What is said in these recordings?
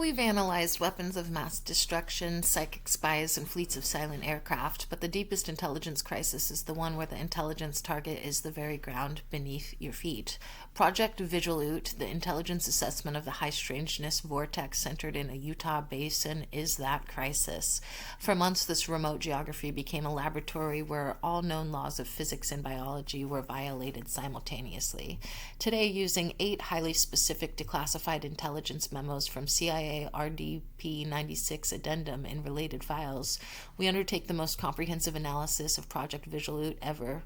We've analyzed weapons of mass destruction, psychic spies, and fleets of silent aircraft, but the deepest intelligence crisis is the one where the intelligence target is the very ground beneath your feet. Project VIGIL Utah, the intelligence assessment of the high strangeness vortex centered in a Uintah Basin, is that crisis. For months, this remote geography became a laboratory where all known laws of physics and biology were violated simultaneously. Today, using 8 highly specific declassified intelligence memos from CIA RDP 96 addendum and related files, we undertake the most comprehensive analysis of Project VIGIL Utah ever.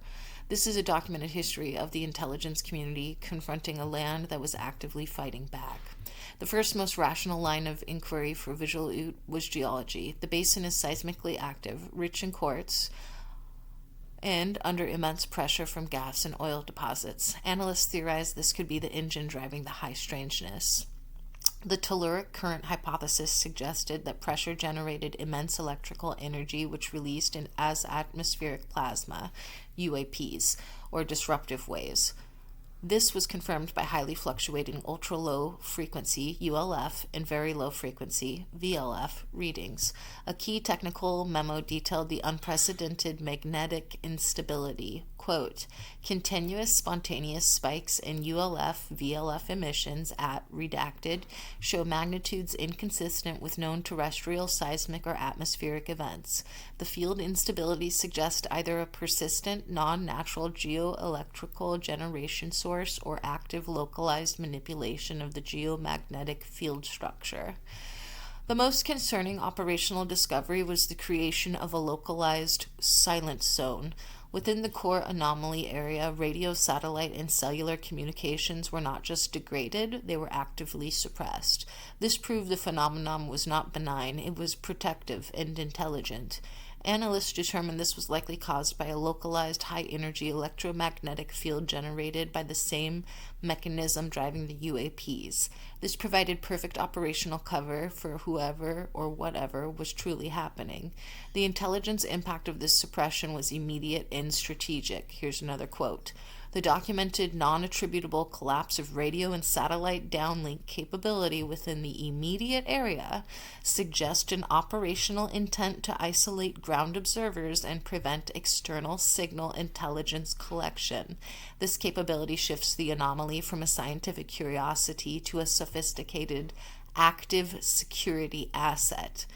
This is a documented history of the intelligence community confronting a land that was actively fighting back. The first most rational line of inquiry for VIGIL Utah was geology. The basin is seismically active, rich in quartz, and under immense pressure from gas and oil deposits. Analysts theorized this could be the engine driving the high strangeness. The telluric current hypothesis suggested that pressure generated immense electrical energy which released as atmospheric plasma, UAPs, or disruptive waves. This was confirmed by highly fluctuating ultra-low frequency, ULF, and very low frequency, VLF, readings. A key technical memo detailed the unprecedented magnetic instability. Quote, continuous spontaneous spikes in ULF, VLF emissions at, redacted, show magnitudes inconsistent with known terrestrial seismic or atmospheric events. The field instability suggests either a persistent, non-natural geoelectrical generation source or active localized manipulation of the geomagnetic field structure. The most concerning operational discovery was the creation of a localized silent zone. Within the core anomaly area, radio, satellite, and cellular communications were not just degraded, they were actively suppressed. This proved the phenomenon was not benign, it was protective and intelligent. Analysts determined this was likely caused by a localized high-energy electromagnetic field generated by the same mechanism driving the UAPs. This provided perfect operational cover for whoever or whatever was truly happening. The intelligence impact of this suppression was immediate and strategic. Here's another quote. The documented non-attributable collapse of radio and satellite downlink capability within the immediate area suggests an operational intent to isolate ground observers and prevent external signal intelligence collection. This capability shifts the anomaly from a scientific curiosity to a sophisticated, active security asset.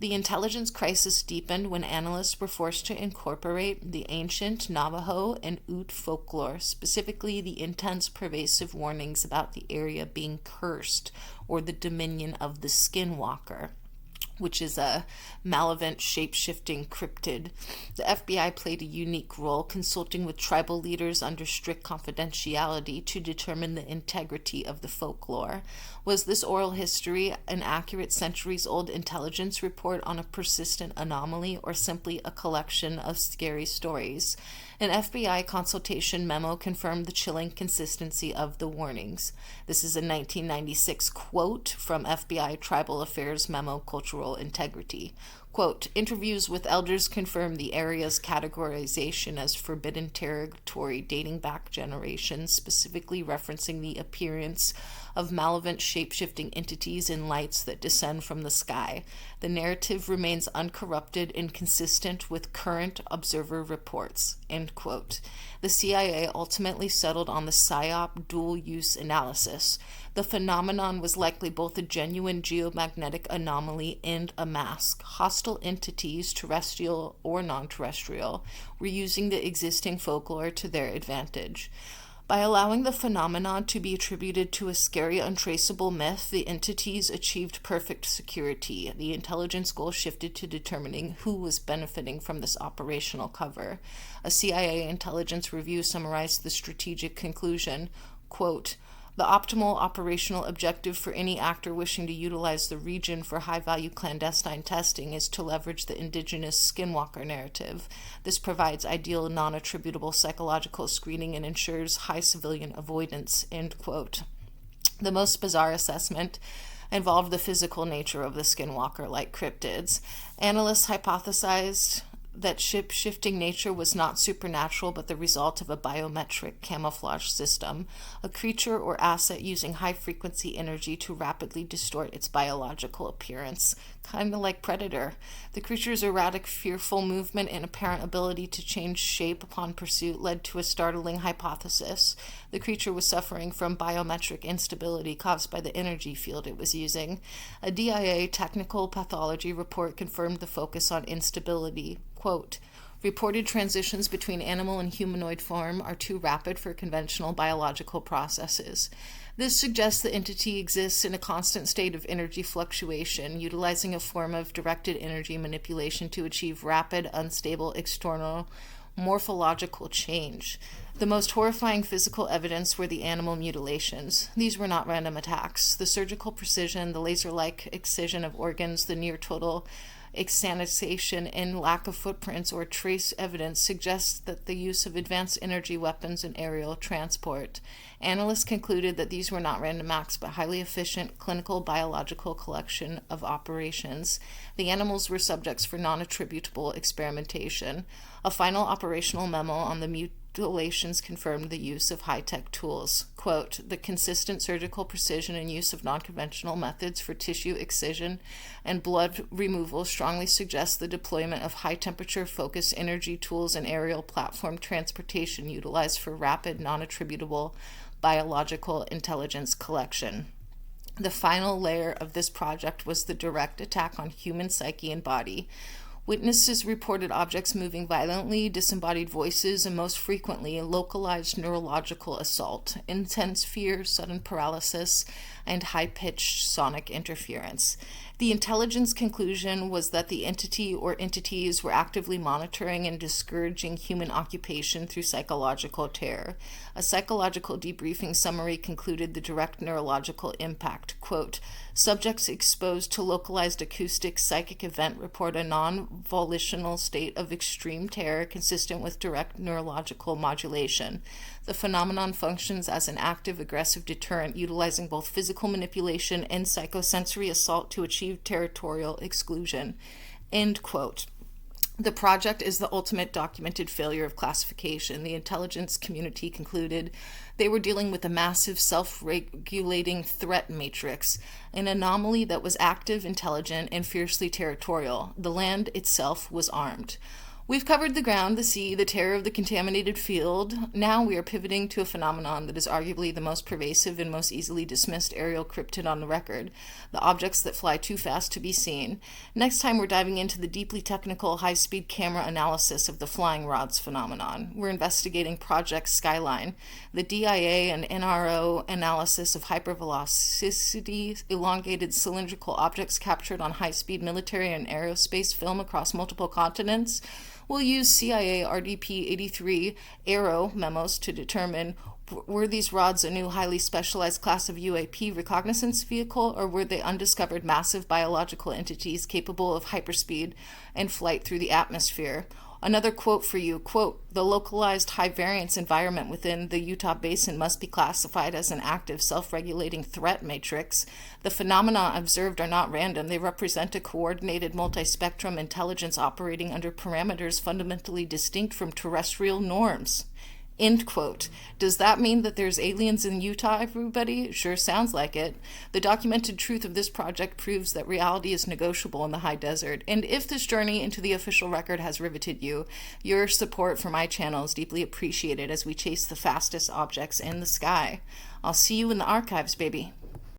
The intelligence crisis deepened when analysts were forced to incorporate the ancient Navajo and Ute folklore, specifically the intense pervasive warnings about the area being cursed or the dominion of the Skinwalker, which is a malevolent, shape-shifting cryptid. The FBI played a unique role, consulting with tribal leaders under strict confidentiality to determine the integrity of the folklore. Was this oral history an accurate centuries-old intelligence report on a persistent anomaly, or simply a collection of scary stories? An FBI consultation memo confirmed the chilling consistency of the warnings. This is a 1996 quote from FBI Tribal Affairs Memo Cultural Integrity. Quote, interviews with elders confirm the area's categorization as forbidden territory dating back generations, specifically referencing the appearance of malevolent shape-shifting entities in lights that descend from the sky. The narrative remains uncorrupted and consistent with current observer reports. End quote. The CIA ultimately settled on the PSYOP dual-use analysis. The phenomenon was likely both a genuine geomagnetic anomaly and a mask. Hostile entities, terrestrial or non-terrestrial, were using the existing folklore to their advantage. By allowing the phenomenon to be attributed to a scary, untraceable myth, the entities achieved perfect security. The intelligence goal shifted to determining who was benefiting from this operational cover. A CIA intelligence review summarized the strategic conclusion, quote, the optimal operational objective for any actor wishing to utilize the region for high-value clandestine testing is to leverage the indigenous Skinwalker narrative. This provides ideal non-attributable psychological screening and ensures high civilian avoidance, end quote. The most bizarre assessment involved the physical nature of the Skinwalker-like cryptids. Analysts hypothesized that ship-shifting nature was not supernatural but the result of a biometric camouflage system, a creature or asset using high-frequency energy to rapidly distort its biological appearance, kind of like Predator. The creature's erratic, fearful movement and apparent ability to change shape upon pursuit led to a startling hypothesis. The creature was suffering from biometric instability caused by the energy field it was using. A DIA technical pathology report confirmed the focus on instability. Quote, reported transitions between animal and humanoid form are too rapid for conventional biological processes. This suggests the entity exists in a constant state of energy fluctuation, utilizing a form of directed energy manipulation to achieve rapid, unstable external morphological change. The most horrifying physical evidence were the animal mutilations. These were not random attacks. The surgical precision, the laser-like excision of organs, the near-total exsanitization and lack of footprints or trace evidence suggests that the use of advanced energy weapons in aerial transport. Analysts concluded that these were not random acts but highly efficient clinical biological collection of operations. The animals were subjects for non-attributable experimentation. A final operational memo on the mutilations confirmed the use of high-tech tools. Quote, the consistent surgical precision and use of non-conventional methods for tissue excision and blood removal strongly suggests the deployment of high-temperature focused energy tools and aerial platform transportation utilized for rapid, non-attributable biological intelligence collection. The final layer of this project was the direct attack on human psyche and body. Witnesses reported objects moving violently, disembodied voices, and most frequently, localized neurological assault, intense fear, sudden paralysis, and high-pitched sonic interference. The intelligence conclusion was that the entity or entities were actively monitoring and discouraging human occupation through psychological terror. A psychological debriefing summary concluded the direct neurological impact. Quote, subjects exposed to localized acoustic psychic event report a non-volitional state of extreme terror consistent with direct neurological modulation. The phenomenon functions as an active, aggressive deterrent, utilizing both physical manipulation and psychosensory assault to achieve territorial exclusion. End quote. The project is the ultimate documented failure of classification. The intelligence community concluded they were dealing with a massive self-regulating threat matrix, an anomaly that was active, intelligent, and fiercely territorial. The land itself was armed. We've covered the ground, the sea, the terror of the contaminated field. Now we are pivoting to a phenomenon that is arguably the most pervasive and most easily dismissed aerial cryptid on the record, the objects that fly too fast to be seen. Next time we're diving into the deeply technical high-speed camera analysis of the flying rods phenomenon. We're investigating Project Skyline, the DIA and NRO analysis of hypervelocity, elongated cylindrical objects captured on high-speed military and aerospace film across multiple continents. We'll use CIA RDP 83 Aero memos to determine were these rods a new highly specialized class of UAP reconnaissance vehicle, or were they undiscovered massive biological entities capable of hyperspeed and flight through the atmosphere. Another quote for you, quote, the localized high variance environment within the Uintah Basin must be classified as an active self-regulating threat matrix. The phenomena observed are not random. They represent a coordinated multi-spectrum intelligence operating under parameters fundamentally distinct from terrestrial norms. End quote. Does that mean that there's aliens in Utah, everybody? Sure sounds like it. The documented truth of this project proves that reality is negotiable in the high desert. And if this journey into the official record has riveted you, your support for my channel is deeply appreciated as we chase the fastest objects in the sky. I'll see you in the archives, baby.